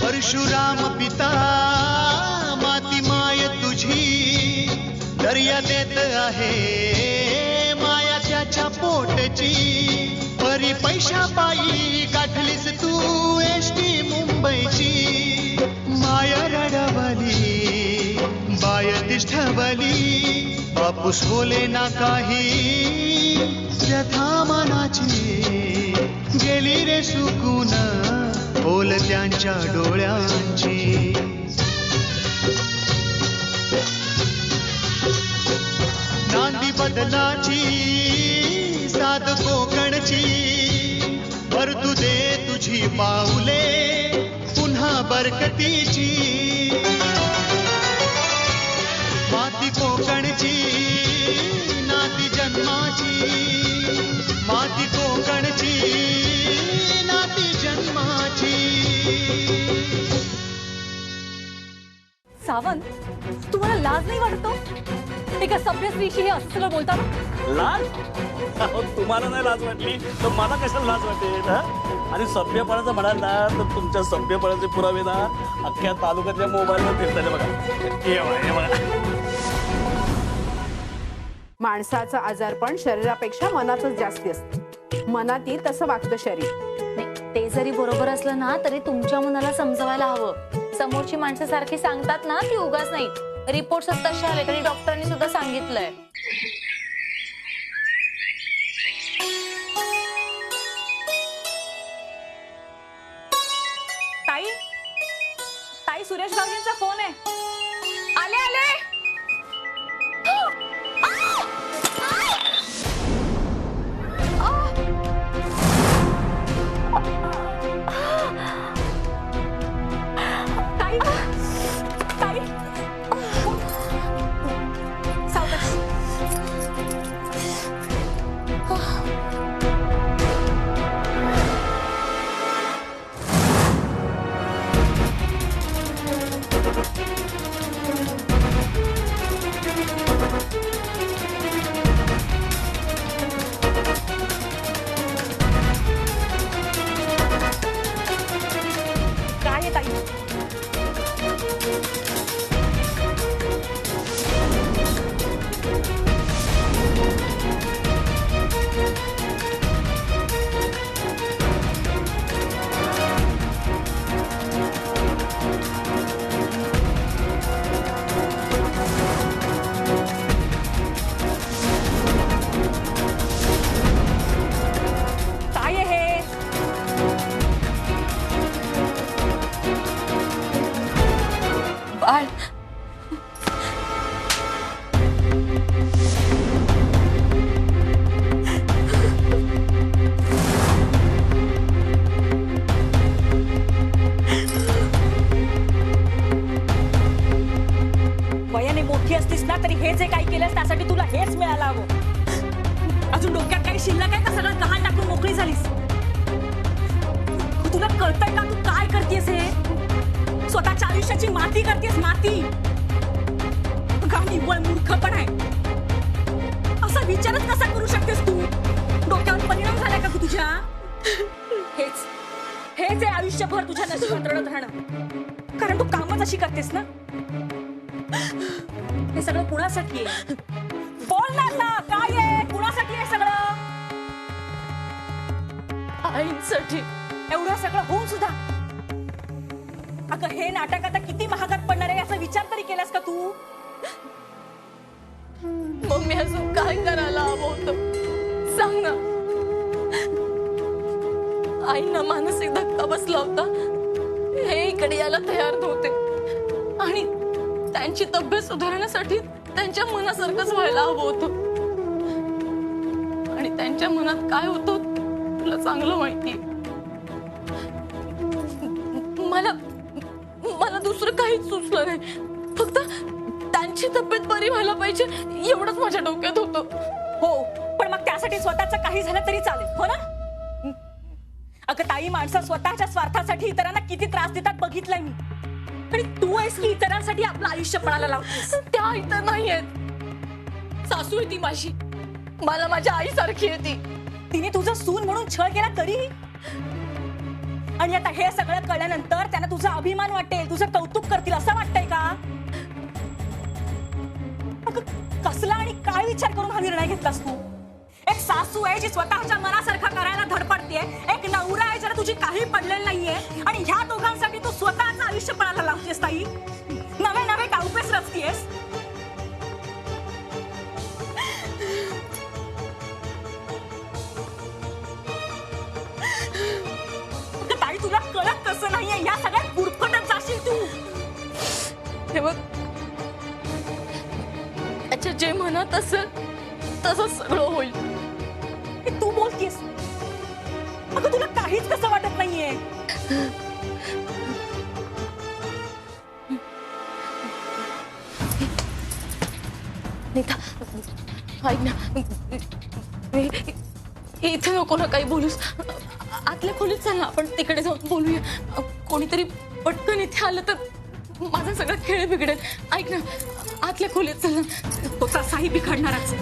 परशुराम पिता माती माय तुझी दर्या देत आहे माया त्याच्या पोटची परी पैशा पायी गाठलीस तू एसटी मुंबईची माया रडवली बाय तिष्ठवली बापूस बोले ना काही व्यथा मनाची गेली रे सुकून बोल त्यांच्या डोळ्यांची नांदी बदलाची साध कोकणची भरतू दे तुझी पाऊले पुन्हा बरकतीची माती कोकणची नाती जन्माची माती कोकणची नाती जन्माची. सावंत, तुम्हाला लाज नाही वाटतो? एका सभ्य स्त्रीशी हे असं सगळं बोलता ना? लाज? तुम्हाला नाही लाज वाटली तर मला कशाला लाज वाटेल? आणि सभ्यपणाचं म्हणाल ना तर तुमच्या सभ्यपणाचे पुरावे ना अख्ख्या तालुक्यातल्या मोबाईलवर फिरतात बघा. माणसाचं आजारपण शरीरापेक्षा मनातच जास्ती असतं. मनातही तसं वागतं शरीर. ते जरी बरोबर असलं ना तरी तुमच्या मनाला समजवायला हवं. समोरची माणसं सारखी सांगतात ना ती उगाच नाही. रिपोर्ट्स तसे आले तरी डॉक्टरांनी सुद्धा सांगितलंय. ताई, ताई, सुरेश गावजींचा फोन आहे. आले आले. अजून डोक्यात काही शिल्लक आहे का? सगळं गहाण टाकून मोकळी झालीस. तुला कळतंय का तू काय करतेस? हे स्वतःच्या आयुष्याची माती करतेस. माती. निव्वळ मूर्खपण आहे. असा विचारच कसा करू शकतेस तू? डोक्यावर परिणाम झाला का तुझ्या? हेच आहे आयुष्यभर तुझ्या नशिबात रडत राहणं. कारण तू कामच अशी करतेस ना. हे सगळं कुणासाठी आहे? बोल ना आता, काय आहे? कुणासाठी आहे सगळं? आईंसाठी. एवढं सगळं होऊन सुद्धा अगं हे नाटक आता किती महागात पडणार आहे याचा विचार तरी केलास का तू? मम्मी अजून काय करायला हवं होतं सांग ना. आईंना मानसिक धक्का बसला होता. हे इकडे यायला तयार नव्हते आणि त्यांची तब्येत सुधारण्यासाठी त्यांच्या मनासारखंच व्हायला हवं होतं. आणि त्यांच्या मनात काय होतं तुला चांगलं माहिती. मला दुसरं काहीच सुचलं नाही. फक्त त्यांची तब्येत बरी व्हायला पाहिजे एवढंच माझ्या डोक्यात होतं. हो, पण मग त्यासाठी स्वतःच काही झालं तरी चालेल, हो ना? अगं ताई, माणसं स्वतःच्या स्वार्थासाठी इतरांना किती त्रास देतात बघितलंय मी. आणि तू आहेस की इतरांसाठी आपलं आयुष्य पणाला लावतेस. त्या इतर नाहीयेत. सासू आहे ती माझी. मला माझ्या आईसारखी आहे ती. तिने तुझं सून म्हणून छळ केला तरीही. आणि आता हे सगळं कळल्यानंतर त्यांना तुझा अभिमान वाटेल, तुझं कौतुक करतील असं वाटतंय का? अगं, कसला आणि काय विचार करून हा निर्णय घेतलास तू? एक सासू आहे जी स्वतःच्या मनासारखं करायला धडपडतेय, एक नवरा आहे ज्याला तुझी काही पडलेली नाहीये, आणि ह्या दोघांसाठी तू स्वतःचं आयुष्य पणाला लावतेस ताई. नवे नवे डावपेच रचतेस. ताई, तुला कळत कसं नाहीये? या सगळ्यात गुरफटत जाशील तू. हे बघ, त्याच्या जे मनात असेल तसं सगळं होईल. हे तू बोलतेस. अगं, तुला काहीच कसं वाटत नाहीये. नीता, ऐक ना, इथे नको ना काही बोलूस. आतल्या खोलीत चल ना, आपण तिकडे जाऊन बोलूया. कोणीतरी पटकन इथे आलं तर माझा सगळा खेळ बिघडेल. ऐक ना, आतल्या खोलीत चल ना. तो तसाही बिघडणारच.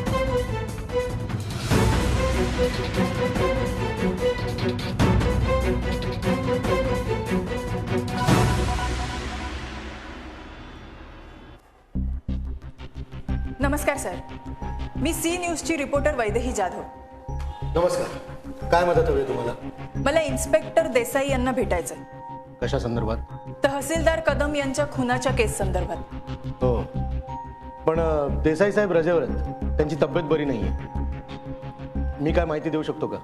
नमस्कार सर, मी सी न्यूजची रिपोर्टर वैदेही जाधव. नमस्कार. काय मदत हवी तुम्हाला? मला इन्स्पेक्टर देसाई यांना भेटायचंय. कशा संदर्भात? तहसीलदार कदम यांच्या खुनाच्या केस संदर्भात. हो, पण देसाई साहेब रजेवर आहेत. त्यांची तब्येत बरी नाहीये. मी काय माहिती देऊ शकतो का?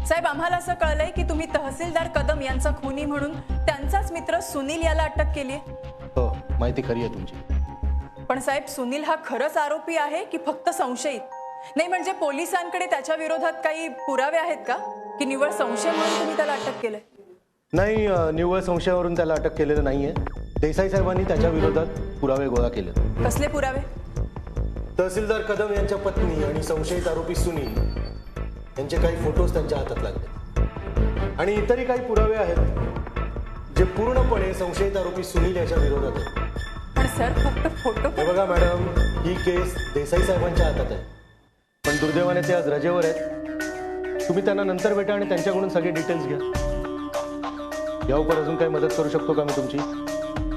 साहेब, आम्हाला असं कळलंय की तुम्ही तहसीलदार कदम यांचा खुनी म्हणून त्यांचाच मित्र सुनील याला अटक केली आहे. हो, माहिती खरी आहे तुमची. पण साहेब, सुनील हा खरंच आरोपी आहे की फक्त संशयित? नाही म्हणजे पोलिसांकडे त्याच्या विरोधात काही पुरावे आहेत का, की निव्वळ संशय म्हणून तुम्ही त्याला अटक केलंय? नाही, निव्वळ संशयावरून त्याला अटक केलेलं नाहीये. देसाई साहेबांनी त्याच्या विरोधात पुरावे गोळा केले. कसले पुरावे? तहसीलदार कदम यांच्या पत्नी आणि संशयित आरोपी सुनील यांचे काही फोटोज त्यांच्या हातात लागले, आणि इतरही काही पुरावे आहेत जे पूर्णपणे संशयित आरोपी सुनील याच्या विरोधात आहेत. पण सर, फक्त फोटो? हे बघा मॅडम, ही केस देसाई साहेबांच्या हातात आहे, पण दुर्दैवाने ते आज रजेवर आहेत. तुम्ही त्यांना नंतर भेटा आणि त्यांच्याकडून सगळे डिटेल्स घ्या. यावर अजून काही मदत करू शकतो का मी तुमची?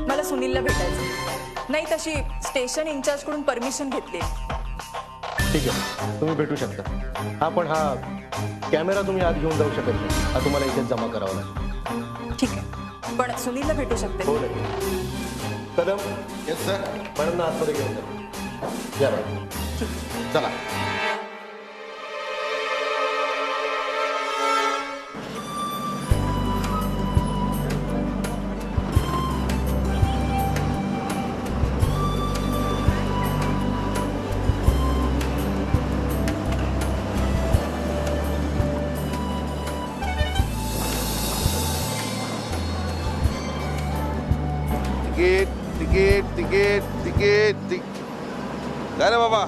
मला सुनीलला भेटायचं. नाही, तशी स्टेशन इंचार्ज कडून परमिशन घेतली. ठीक आहे, तुम्ही भेटू शकता. हा, पण हा कॅमेरा तुम्ही आत घेऊन जाऊ शकत नाही. हा तुम्हाला इथेच जमा करावा लागेल. ठीक आहे, पण सुनीलला भेटू शकते? हो नाही. कदम. Yes sir. मॅडम ना आतमध्ये घेऊन जा. या मॅडम, चला. Ticket ticket ticket ticket. काय रे बाबा,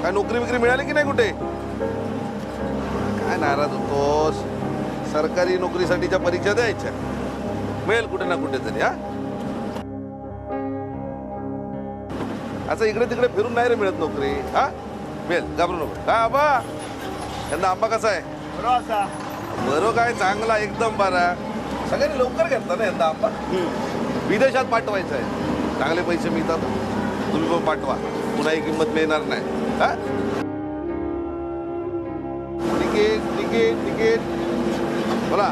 काय नोकरी बिकरी मिळाली की नाही कुठे? काय नाराज होतोस? सरकारी नोकरीसाठीच्या परीक्षा द्यायच्या, मिळेल कुठे ना कुठे तरी. हा, असं इकडे तिकडे फिरून नाही रे मिळत नोकरी. हा, मिळेल, घाबरू नको. काय आबा, यंदा आंबा कसा आहे? बरं, काय चांगला, एकदम बरा. सगळ्यांनी लवकर घेतला ना यंदा आंबा. विदेशात पाठवायचं आहे, चांगले पैसे मिळतात. तुम्ही पण पाठवा, पुन्हा ही किंमत मिळणार नाही. हा, तिकीट तिकीट तिकीट. बोला.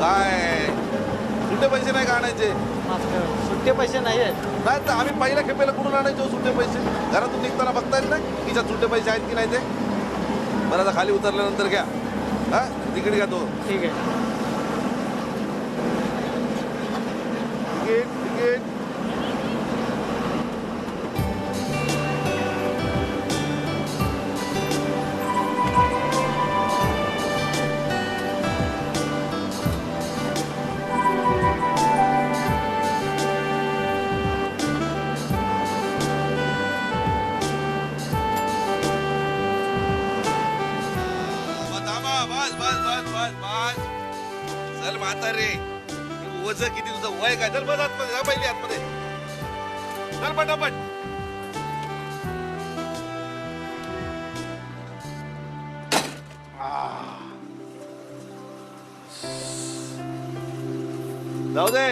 काय सुट्टे पैसे नाही का आणायचे? सुट्टे पैसे नाही आहेत. नाही तर आम्ही पहिल्या खेपेला कुठून आणायचो सुट्टे पैसे? घरातून निघताना बघता येत नाही तिच्यात सुट्टे पैसे आहेत की नाही ते? बरं, आता खाली उतरल्यानंतर घ्या. हा, तिकीट घ्या तो. ठीक आहे. Ticket ticket. चल म्हातारे वज किती तुझं वय काय चल बस आतमध्ये जा पहिली आतमध्ये चल पटापट जाऊ दे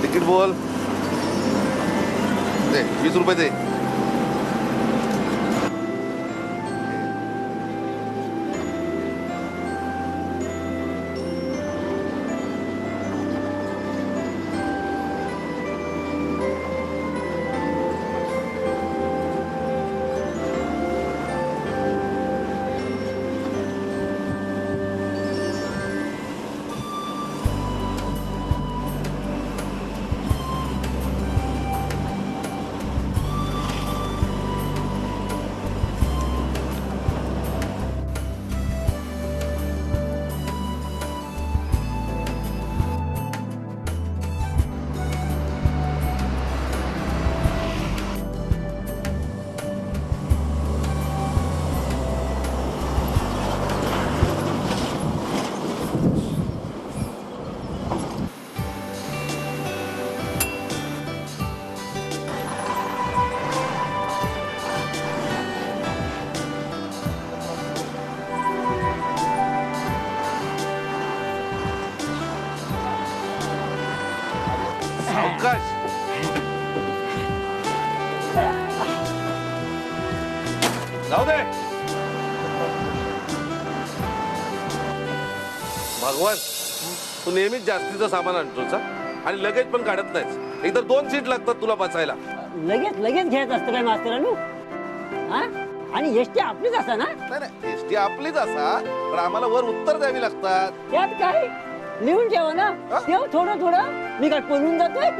तिकीट बोल दे 20 रुपये दे सावकाश जाऊ दे भगवान तू नेहमीच जास्तीचं सामान आणतोस हा? आणि लगेच पण काढत नाहीस एकदा 2 सीट लागतात तुला बसायला लगेच लगेच घ्यायच असतं काय मास्तरांनो हा आणि एसटी आपलीच असा ना नाही नाही एसटी आपलीच असा पण आम्हाला वर उत्तर द्यावी लागतात त्यात काय लिहून ठेवा ना ठेव थोडं थोडं मी काय पळून जातोय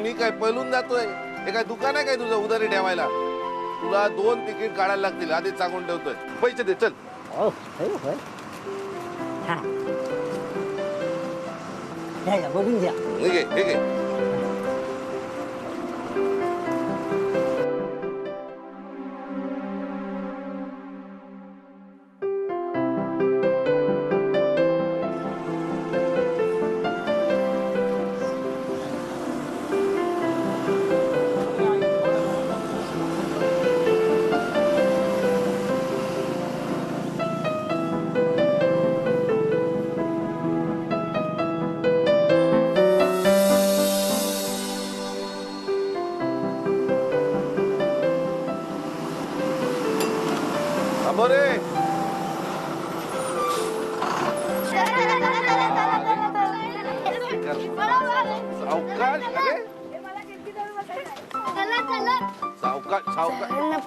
मी काय पळून जातोय हे काय दुकान आहे काय तुझं उधारी ठेवायला तुला 2 तिकीट काढायला लागतील आधीच सांगून ठेवतोय पैसे दे चल हो होय हा घ्या बघून घ्या हे घे हे घे रे सावकाश अरे सावकाश सावकाश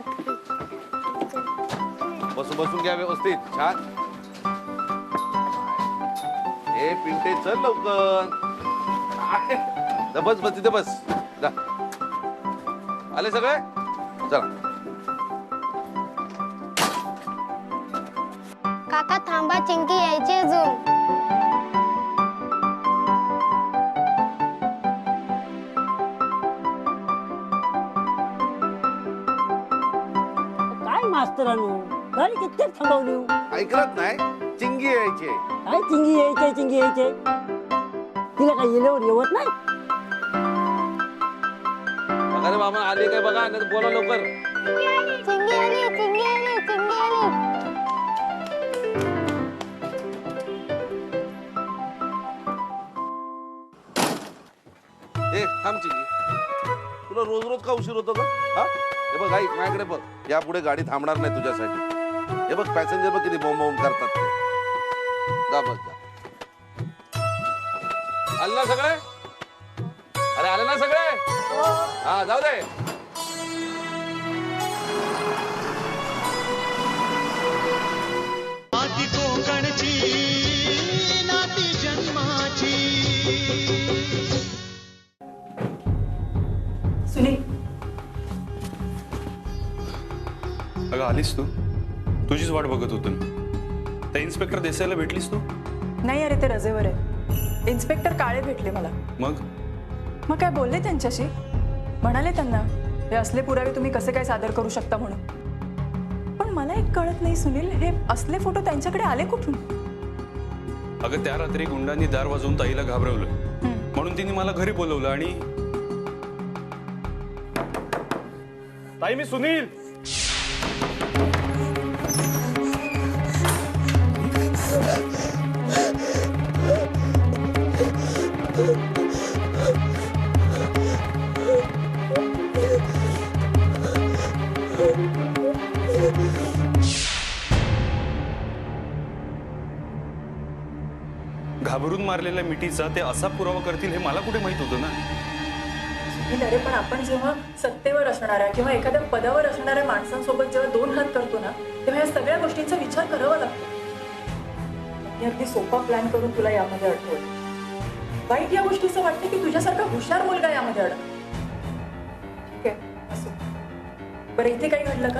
बसून घ्या व्यवस्थित छान हे पिंटे चल लवकर बस तिथे बस जा आले सगळे चला काका थांबा चिंकी यायची अजून काय मास्तरांनो गाडी कित्येक थांबवली ऐकलत नाही चिंगी यायची काय चिंगी यायचे तिला काय येल्यावर येवत नाही बघा रे बाबा आले काय बघा नाही बोला लवकर चिंगी आली चिंगी आली चिंगी आली ए थांब चिंगी तुला रोज रोज का उशीर होतो का हा हे बघ ऐक माझ्याकडे बघ यापुढे गाडी थांबणार नाही तुझ्यासाठी हे बघ पॅसेंजर बघ किती बोंब करतात ते जा बस जा आले ना सगळे अरे आले ना सगळे हा जाऊ दे माती कोकणची नाती जन्माची सुनील अगं आलीस तू तुझीच वाट बघत होतो ना त्या इन्स्पेक्टर देसाईला भेटलीस तू नाही अरे ते रजेवर आहे इन्स्पेक्टर काळे भेटले मला मग काय बोलले त्यांच्याशी म्हणाले त्यांना हे असले पुरावे तुम्ही कसे काय सादर करू शकता म्हणून पण पण मला एक कळत नाही सुनील, हे असले फोटो त्यांच्याकडे आले कुठून? अगं त्या रात्री गुंडांनी दार वाजवून ताईला घाबरवलं, म्हणून तिने मला घरी बोलवलं आणि ताई मी सुनील. घाबरून मारलेल्या मिठीचा ते असा पुरावा करतील हे मला कुठे माहित होतं ना. अरे पण आपण जेव्हा सत्तेवर असणाऱ्या किंवा एखाद्या पदावर असणाऱ्या माणसांसोबत जेव्हा दोन हात करतो ना, तेव्हा या सगळ्या गोष्टींचा विचार करावा लागतो. मी अगदी सोपा प्लॅन करून तुला यामध्ये अडकवलं. वाईट या गोष्टीचं वाटतं की तुझ्यासारखा हुशार मुलगा यामध्ये अडक. ठीक आहे, असो. बरं इथे काही घडलं का?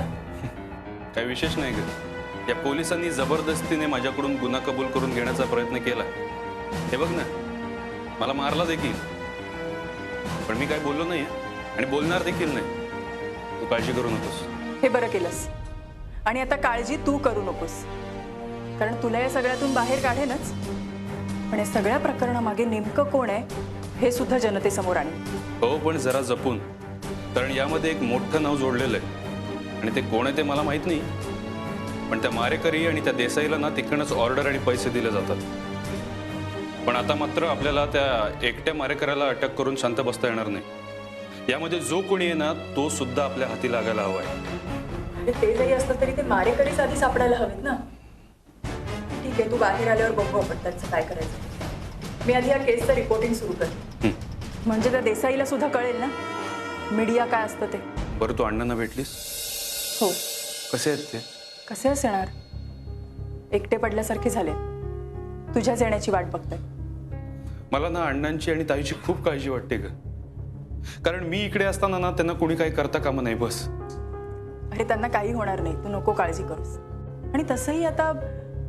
काही विशेष नाही ग. या पोलिसांनी जबरदस्तीने माझ्याकडून गुन्हा कबूल करून घेण्याचा प्रयत्न केला. हे बघ ना, मला मारला देखील, पण मी काय बोललो नाही आणि बोलणार देखील नाही. तू काळजी करू नकोस. हे बरं केलंस. आणि आता काळजी तू करू नकोस, कारण तुला या सगळ्यातून बाहेर काढेनच, पण या सगळ्या प्रकरणामागे नेमकं कोण आहे हे सुद्धा जनतेसमोर आणेल. हो, पण जरा जपून, कारण यामध्ये एक मोठं नाव जोडलेलं आहे आणि ते कोण आहे ते मला माहित नाही. पण त्या मारेकरी आणि त्या देसाईला ना तिकडनंच ऑर्डर आणि पैसे दिले जातात. पण आता मात्र आपल्याला त्या एकट्या मारेकऱ्याला अटक करून शांत बसता येणार नाही. यामध्ये जो कोणी आहे ना तो सुद्धा आपल्या हाती लागायला हवाय. ते जरी असलं तरी ते मारेकरीच आधी सापडायला हवेत ना. ठीक आहे, तू बाहेर आल्यावर बघू आपण त्यांचं काय करायचं. मी आधी या केसचं रिपोर्टिंग सुरू कर, म्हणजे त्या देसाईला सुद्धा कळेल ना मीडिया काय असतं ते. बरं, तू अण्णांना भेटलीस? हो. कसे आहेत ते? कसे असणार, एकटे पडल्यासारखे झाले. तुझ्याच येण्याची वाट बघताय. मला ना अण्णांची आणि ताईची खूप काळजी वाटते ग, कारण मी इकडे असताना ना त्यांना कोणी काही करता कामा नाही. बस. अरे त्यांना काही होणार नाही, तू नको काळजी करूस. आणि तसंही आता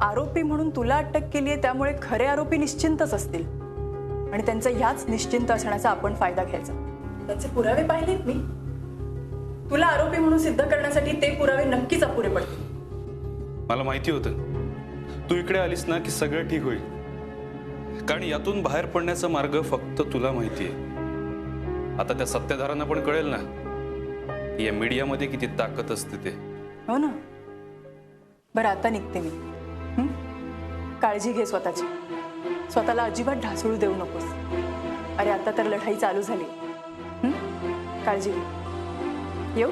आरोपी म्हणून तुला अटक केली आहे, त्यामुळे खरे आरोपी निश्चिंतच असतील आणि त्यांचा ह्याच निश्चिंत असण्याचा आपण फायदा घ्यायचा. त्याचे पुरावे पाहिलेत मी. तुला आरोपी म्हणून सिद्ध करण्यासाठी ते पुरावे नक्कीच अपुरे पडतील. मला माहिती होतं तू इकडे आलीस ना की सगळं ठीक होईल, कारण यातून बाहेर पडण्याचा मार्ग फक्त तुला माहिती आहे. आता त्या सत्तेधारांना पण कळेल ना की या मीडियामध्ये किती ताकद असते ते. हो ना. बरं, आता निघते मी. काळजी घे स्वतःची. स्वतःला अजिबात ढासळू देऊ नकोस. अरे आता तर लढाई चालू झाली. काळजी घे. येऊ?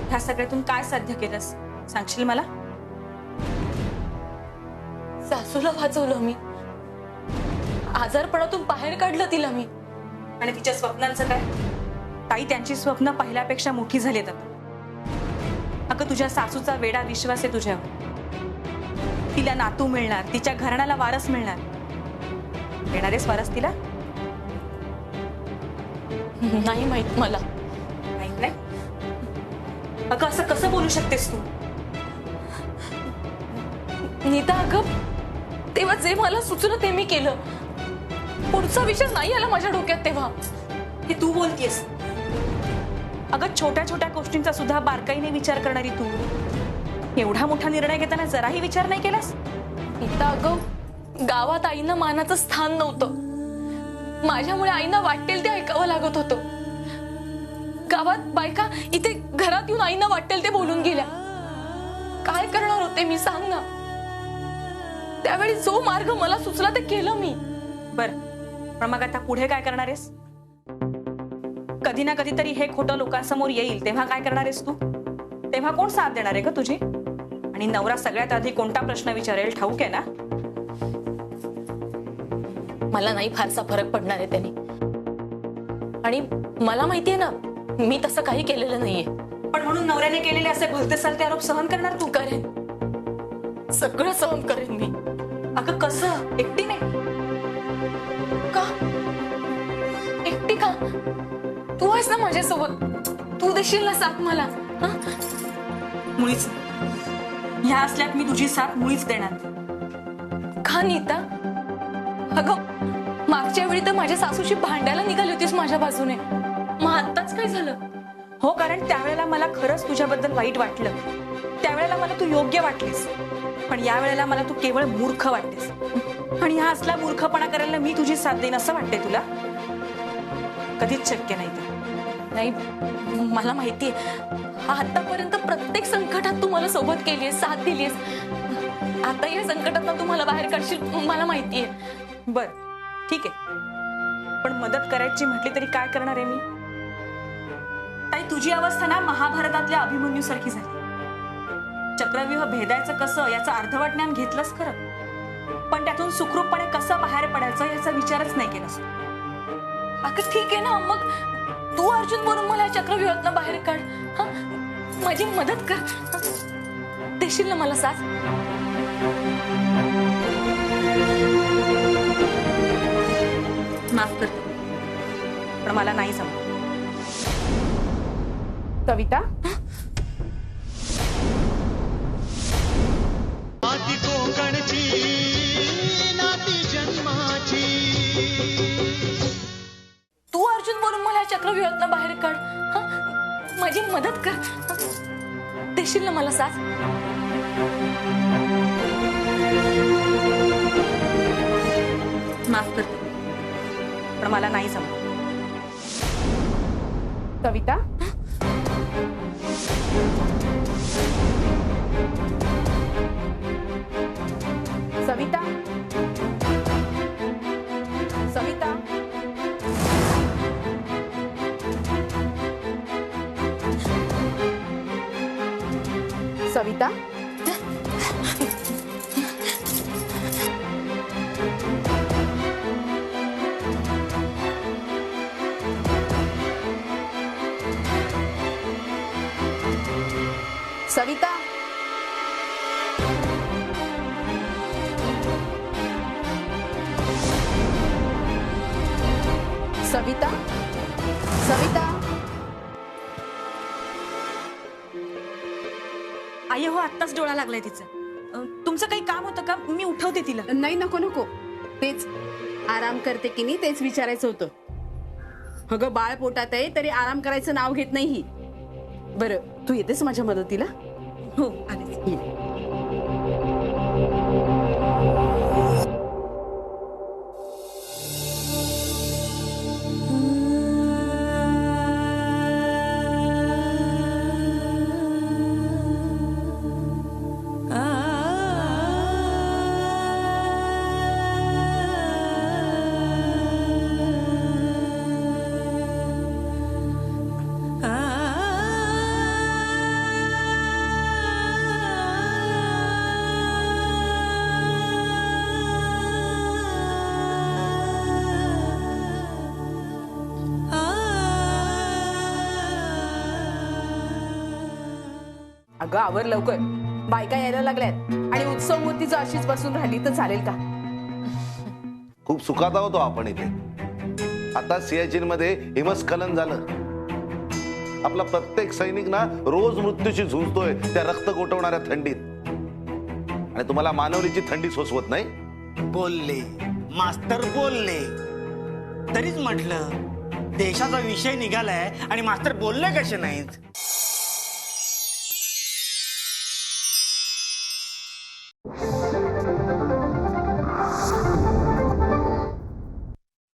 ह्या सगळ्यातून काय साध्य केलंस सांगशील मला? सासूला वाचवलं मी, आजारपणातून बाहेर काढलं तिला मी. आणि तिच्या स्वप्नांचं काय? ताई, त्यांची स्वप्न पहिल्यापेक्षा मोठी झालीत आता. अगं तुझ्या सासूचा वेडा विश्वास आहे तुझ्यावर. तिला नातू मिळणार, तिच्या घराण्याला वारस मिळणार. येणारेच वारस तिला? नाही माहित मला. माहित नाही? अगं असं कसं बोलू शकतेस तू? नीता, अगं तेव्हा जे मला सुचलं ते मी केलं. पुढचा विषय नाही आला माझ्या डोक्यात तेव्हा. हे तू बोलतेस? अगं छोट्या छोट्या गोष्टींचा सुद्धा बारकाईने विचार करणारी तू एवढा मोठा निर्णय घेताना जराही विचार नाही केलास? नीता, अगं गावात आईनं मानाचं स्थान नव्हतं. माझ्यामुळे आईना वाटेल ते ऐकावं लागत होतं. गावात बायका इथे घरात येऊन आईना वाटेल ते बोलून गेल्या. काय करणार होते मी, सांग ना. त्यावेळी जो मार्ग मला सुचला ते केलं मी. बर, पण मग आता पुढे काय करणार आहेस? कधी ना कधीतरी हे खोटं लोकांसमोर येईल, तेव्हा काय करणार आहेस तू? तेव्हा कोण साथ देणार आहे का तुझी? आणि नवरा सगळ्यात आधी कोणता प्रश्न विचारेल ठाऊक आहे ना? मला नाही फारसा फरक पडणार आहे त्याने. आणि मला माहितीये ना मी तसं काही केलेलं नाहीये. पण म्हणून नवऱ्याने केलेले असे भलते सलते आरोप सहन करणार तू? करेन, सगळं सहन करेन मी. अगं कसं? एकटीने? का एकटी का? तू आहेस ना माझ्यासोबत, तू देशील ना साथ मला. मुळीच ह्या असल्यात मी तुझी साथ मुळीच देणार. का नीता? अगं मागच्या वेळी तर माझ्या सासूशी भांडायला निघाली होतीस माझ्या बाजूने, मग आत्ताच काय झालं? हो, कारण त्यावेळेला मला खरंच तुझ्याबद्दल वाईट वाटलं. त्यावेळेला मला तू योग्य वाटलीस, पण या वेळेला मला तू केवळ मूर्ख वाटतेस. आणि हा असला मूर्खपणा करायला मी तुझी साथ देईन असं वाटतंय तुला? कधीच शक्य नाही ते. नाही, मला माहितीये आतापर्यंत प्रत्येक संकटात तू मला सोबत केलीयस, साथ दिलीयस. आता या संकटात तू मला बाहेर काढशील मला माहितीये. बर, ठीक आहे, पण मदत करायची म्हटली तरी काय करणार आहे मी? ताई, तुझी अवस्था ना महाभारतातल्या अभिमन्यू सारखी झाली. चक्रव्यूह भेदायचं कसं याचं अर्धवट ज्ञान घेतलंस खरं, पण त्यातून सुखरूपपणे कसं बाहेर पडायचं याचा विचारच नाही केलास. अगं ठीक आहे ना, मग तू अर्जुन बोलून मला या चक्रव्यूहातनं बाहेर काढ. हा, माझी मदत कर. देशील ना मला साथ? माफ करतो, पण मला नाही जमत. कविता, माती कोकणची नाती जन्माची. तू अर्जुन बोलून मला या चक्रव्यूहातनं बाहेर काढ. हा, माझी मदत कर. देशील ना मला साथ? माफ करतो, पण मला नाही जमत. कविता, सविता, सविता, सविता, सविता, सविता, सविता. आई हो, आत्ताच डोळा लागलाय तिचं. तुमचं काही काम होतं का? मी उठवते तिला. नाही, नको नको, तेच आराम करते की नाही तेच विचारायचं होतं. अगं, बाळ पोटात आहे तरी आराम करायचं नाव घेत नाही ही. बरं, तू येतेस माझ्या मदतीला? हो, आलेच. ये. अगं, आवर लवकर, बायका यायला लागल्यात आणि उत्सव मूर्ती जर अशीच बसून राहिली तर चालेल का? खूप सुखात आहोत आपण इथे. आता सियाचीन मध्ये हिमस्खलन झालं. आपला प्रत्येक सैनिक ना रोज मृत्यूशी झुंजतोय त्या रक्त गोठवणाऱ्या थंडीत, आणि तुम्हाला मानवलीची थंडी सोसवत नाही. बोलले मास्तर, बोलले तरीच म्हटलं देशाचा विषय निघालाय आणि मास्तर बोलले कसे नाहीत.